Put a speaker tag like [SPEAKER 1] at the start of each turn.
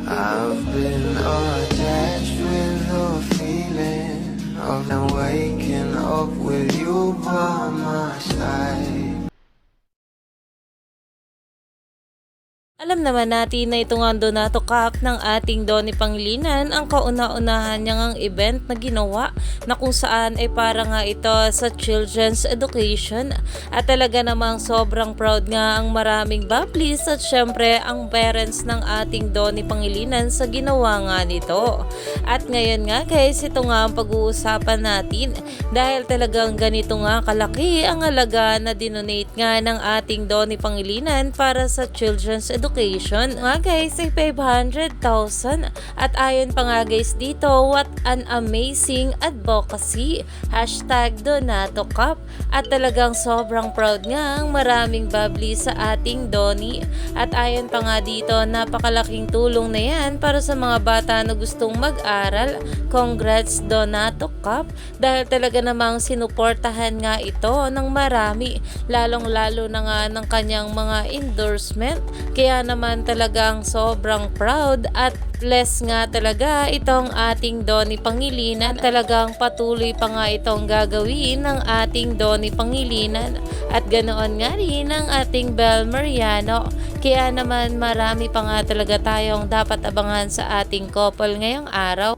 [SPEAKER 1] I've been attached with the feeling of now waking up with you by my side.
[SPEAKER 2] Alam naman natin na ito nga ang Donato Cup ng ating Donnie Pangilinan ang kauna-unahan niyang event na ginawa na kung saan ay para nga ito sa children's education at talaga namang sobrang proud nga ang maraming bablis at syempre ang parents ng ating Donnie Pangilinan sa ginawa nga nito. At ngayon nga guys, ito nga ang pag-uusapan natin dahil talagang ganito nga kalaki ang halaga na dinonate nga ng ating Donnie Pangilinan para sa children's education. Nga guys ay 500,000 at ayon pa nga guys dito, what an amazing advocacy, #Donato Cup at talagang sobrang proud nga ang maraming babli sa ating Donnie at ayon pa nga dito, napakalaking tulong na yan para sa mga bata na gustong mag-aral. Congrats Donato Cup dahil talaga namang sinuportahan nga ito ng marami, lalong lalo na nga ng kanyang mga endorsement, kaya naman talagang sobrang proud at bless nga talaga itong ating Donnie Pangilinan. Talagang patuloy pa nga itong gagawin ng ating Donnie Pangilinan at ganoon nga rin ang ating Bel Mariano. Kaya naman marami pa nga talaga tayong dapat abangan sa ating couple ngayong araw.